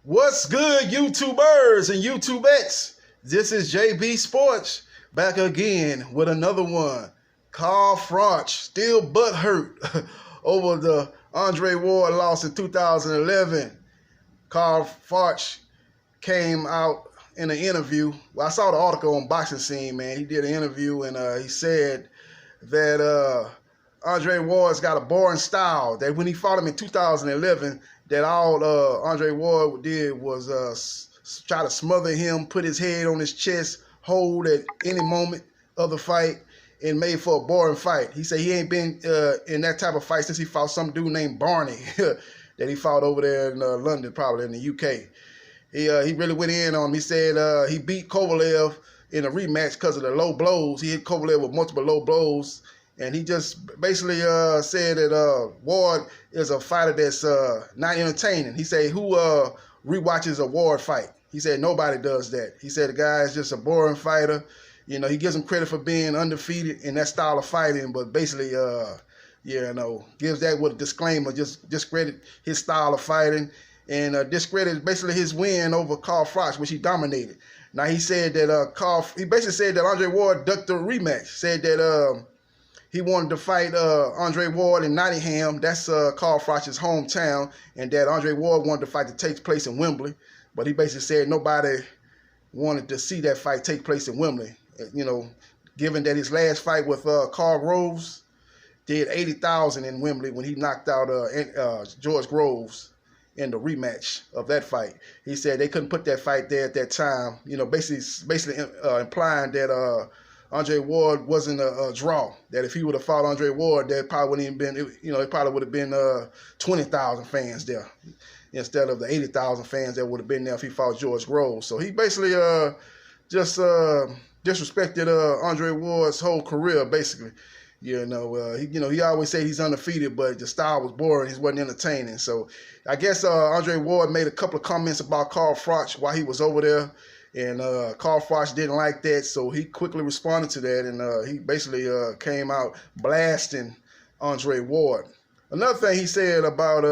What's good, YouTubers and YouTubettes? This is JB Sports back again with another one. Carl Froch still butthurt over the Andre Ward loss in 2011. Carl Froch came out in an interview. Well, I saw the article on Boxing Scene, man. He did an interview and he said that Andre Ward's got a boring style. That when he fought him in 2011, that all Andre Ward did was try to smother him, put his head on his chest, hold at any moment of the fight, and made for a boring fight. He said he ain't been in that type of fight since he fought some dude named Barney that he fought over there in London, probably in the UK. He really went in on him. He said he beat Kovalev in a rematch because of the low blows. He hit Kovalev with multiple low blows. And he just basically said that Ward is a fighter that's not entertaining. He said, who rewatches a Ward fight? He said, nobody does that. He said, the guy is just a boring fighter. You know, he gives him credit for being undefeated in that style of fighting, but basically, gives that with a disclaimer, just discredit his style of fighting and discredit basically his win over Carl Froch, which he dominated. Now, he said that he basically said that Andre Ward ducked the rematch, said that he wanted to fight Andre Ward in Nottingham. That's Carl Froch's hometown. And that Andre Ward wanted the fight to take place in Wembley. But he basically said nobody wanted to see that fight take place in Wembley. You know, given that his last fight with Carl Groves did 80,000 in Wembley when he knocked out George Groves in the rematch of that fight. He said they couldn't put that fight there at that time. You know, basically implying that Andre Ward wasn't a draw. That if he would have fought Andre Ward, there probably wouldn't even been, it probably would have been 20,000 fans there instead of the 80,000 fans that would have been there if he fought George Groves. So he basically just disrespected Andre Ward's whole career, basically. He always say he's undefeated, but the style was boring. He wasn't entertaining. So I guess Andre Ward made a couple of comments about Carl Froch while he was over there. And Carl Froch didn't like that, so he quickly responded to that, and he basically came out blasting Andre Ward. Another thing he said about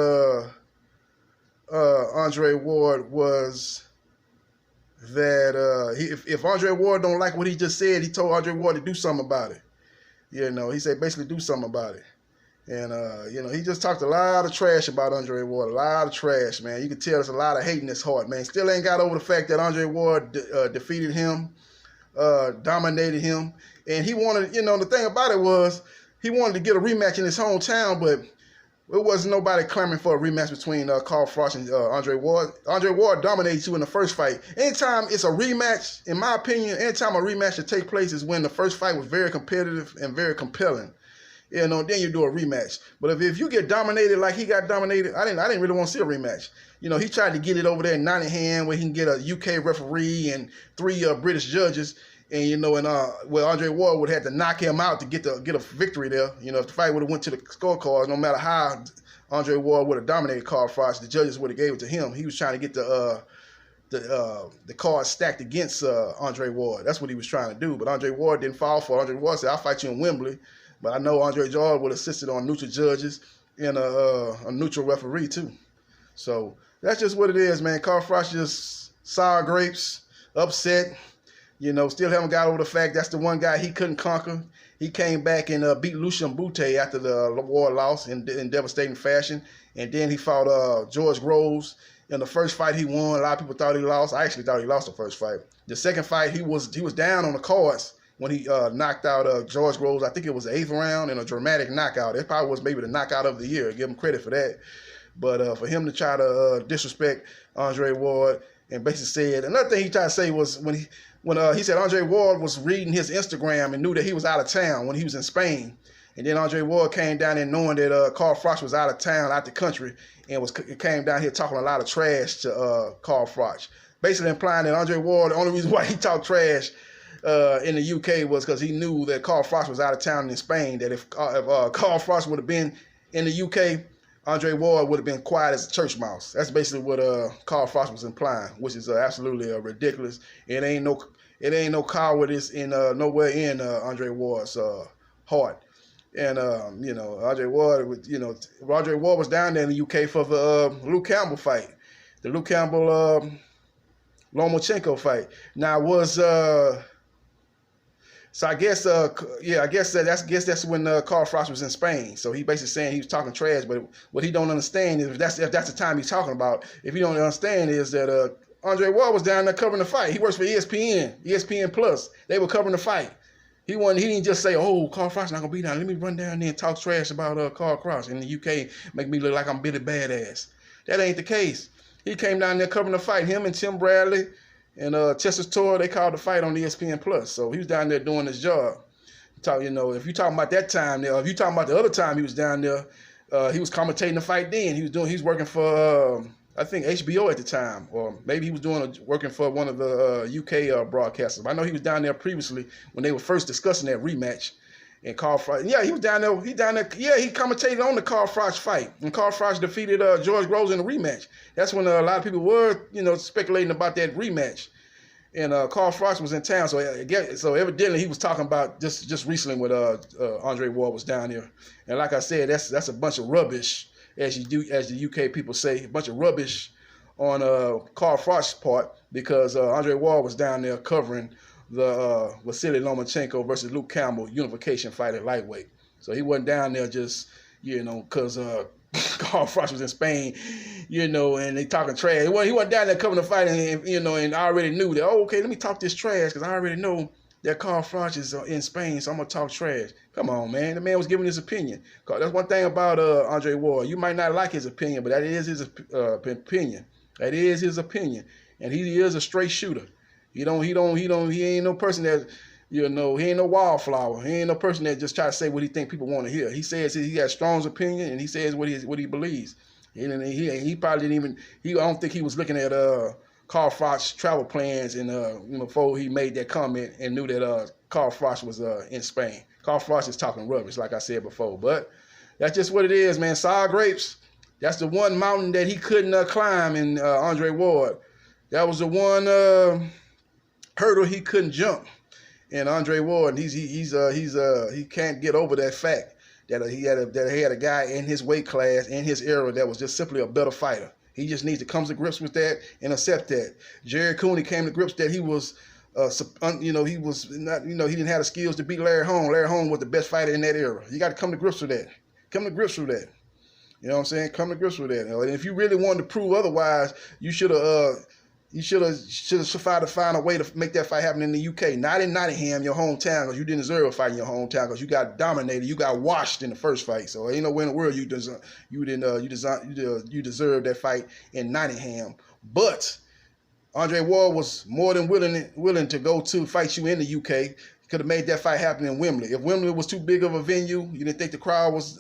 Andre Ward was that if Andre Ward don't like what he just said, he told Andre Ward to do something about it. He said basically do something about it. And, he just talked a lot of trash about Andre Ward, a lot of trash, man. You can tell there's a lot of hate in his heart, man. Still ain't got over the fact that Andre Ward defeated him, dominated him. And he wanted, the thing about it was he wanted to get a rematch in his hometown, but it wasn't nobody clamoring for a rematch between Carl Froch and Andre Ward. Andre Ward dominated you in the first fight. Anytime it's a rematch, in my opinion, anytime a rematch should take place is when the first fight was very competitive and very compelling. Then you do a rematch. But if you get dominated like he got dominated, I didn't really want to see a rematch. He tried to get it over there in Nottingham where he can get a UK referee and 3 British judges, and where Andre Ward would have to knock him out to get a victory there. If the fight would have went to the scorecards, no matter how Andre Ward would have dominated Carl Froch, the judges would have gave it to him. He was trying to get the cards stacked against Andre Ward. That's what he was trying to do. But Andre Ward didn't fall for it. Andre Ward said, "I'll fight you in Wembley." But I know Andre Ward would have insisted on neutral judges and a neutral referee, too. So that's just what it is, man. Carl Froch just sour grapes, upset. Still haven't got over the fact that's the one guy he couldn't conquer. He came back and beat Lucian Bute after the Ward loss in devastating fashion. And then he fought George Groves. In the first fight he won, a lot of people thought he lost. I actually thought he lost the first fight. The second fight, he was down on the cards when he knocked out George Groves. I think it was the 8th round in a dramatic knockout. It probably was maybe the knockout of the year. Give him credit for that. But for him to try to disrespect Andre Ward and basically said, another thing he tried to say was when he said Andre Ward was reading his Instagram and knew that he was out of town when he was in Spain. And then Andre Ward came down there knowing that Carl Froch was out of town, out the country, and came down here talking a lot of trash to Carl Froch. Basically implying that Andre Ward, the only reason why he talked trash in the UK was because he knew that Carl Froch was out of town in Spain, that if Carl Froch would have been in the UK, Andre Ward would have been quiet as a church mouse. That's basically what Carl Froch was implying, which is absolutely ridiculous. It ain't no cowardice in nowhere in Andre Ward's heart. And Andre Ward was down there in the UK for the Luke Campbell fight. the Luke Campbell Lomachenko fight. Now was so I guess I guess that's when Carl Froch was in Spain. So he basically saying he was talking trash, but what he don't understand is if that's the time he's talking about. If he don't understand is that Andre Ward was down there covering the fight. He works for ESPN Plus. They were covering the fight. He didn't just say, "Oh, Carl Froch not gonna be down. Let me run down there and talk trash about Carl Froch in the UK, make me look like I'm Billy Badass." That ain't the case. He came down there covering the fight. Him and Tim Bradley and Chester Torre, they called the fight on ESPN Plus. So he was down there doing his job. If you talking about that time there, if you talking about the other time he was down there, he was commentating the fight then. He was working for I think HBO at the time, or maybe he was working for one of the UK broadcasters. I know he was down there previously when they were first discussing that rematch. And Carl Froch, he was down there. He commentated on the Carl Froch fight. And Carl Froch defeated George Groves in the rematch. That's when a lot of people were, speculating about that rematch. And Carl Froch was in town, so evidently he was talking about just recently when Andre Ward was down here. And like I said, that's a bunch of rubbish, as the UK people say, a bunch of rubbish on Carl Froch's part, because Andre Ward was down there covering the Vasily Lomachenko versus Luke Campbell unification fight at lightweight. So he wasn't down there just, because Carl Froch was in Spain, and they talking trash. He wasn't down there covering the fight, and I already knew that, okay, let me talk this trash, because I already know that Carl Froch is in Spain, so I'm going to talk trash. Come on, man. The man was giving his opinion. That's one thing about Andre Ward. You might not like his opinion, but that is his opinion. That is his opinion. And he is a straight shooter. He ain't no person that, he ain't no wildflower. He ain't no person that just try to say what he think people want to hear. He says he got strong opinion, and he says what he believes. He probably didn't even, I don't think he was looking at Carl Froch's travel plans and before he made that comment and knew that Carl Froch was in Spain. Carl Froch is talking rubbish, like I said before. But that's just what it is, man. Sour grapes. That's the one mountain that he couldn't climb in Andre Ward. That was the one hurdle he couldn't jump. And Andre Ward, he can't get over that fact that he had a guy in his weight class, in his era, that was just simply a better fighter. He just needs to come to grips with that and accept that. Jerry Cooney came to grips that he was, he was not, he didn't have the skills to beat Larry Holmes. Larry Holmes was the best fighter in that era. You got to come to grips with that. Come to grips with that. You know what I'm saying? Come to grips with that. And if you really wanted to prove otherwise, you should have tried to find a way to make that fight happen in the UK, not in Nottingham, your hometown, because you didn't deserve a fight in your hometown, because you got dominated, you got washed in the first fight. So ain't nowhere in the world you deserve that fight in Nottingham. But Andre Ward was more than willing to go to fight you in the UK. Could have made that fight happen in Wembley. If Wembley was too big of a venue, you didn't think the crowd was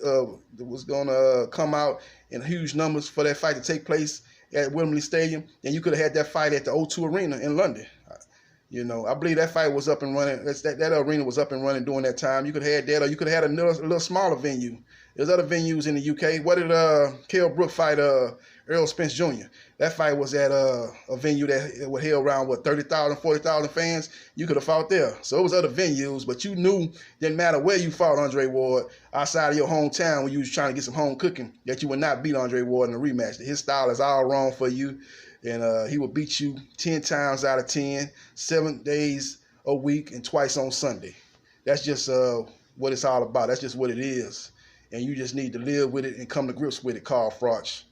going to come out in huge numbers for that fight to take place at Wembley Stadium, then you could have had that fight at the O2 Arena in London. I believe that fight was up and running. That arena was up and running during that time. You could have had that, or you could have had a little smaller venue. There's other venues in the UK. What did Kell Brook fight Errol Spence Jr.? That fight was at a venue that would held around, 30,000, 40,000 fans. You could have fought there. So it was other venues, but you knew, didn't matter where you fought Andre Ward, outside of your hometown when you was trying to get some home cooking, that you would not beat Andre Ward in a rematch. His style is all wrong for you, and he will beat you 10 times out of 10, 7 days a week, and twice on Sunday. That's just what it's all about. That's just what it is. And you just need to live with it and come to grips with it, Carl Froch.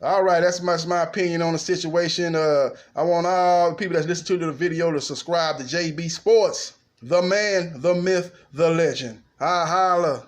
All right, that's my opinion on the situation. I want all the people that's listening to the video to subscribe to JB Sports, the man, the myth, the legend. Holla.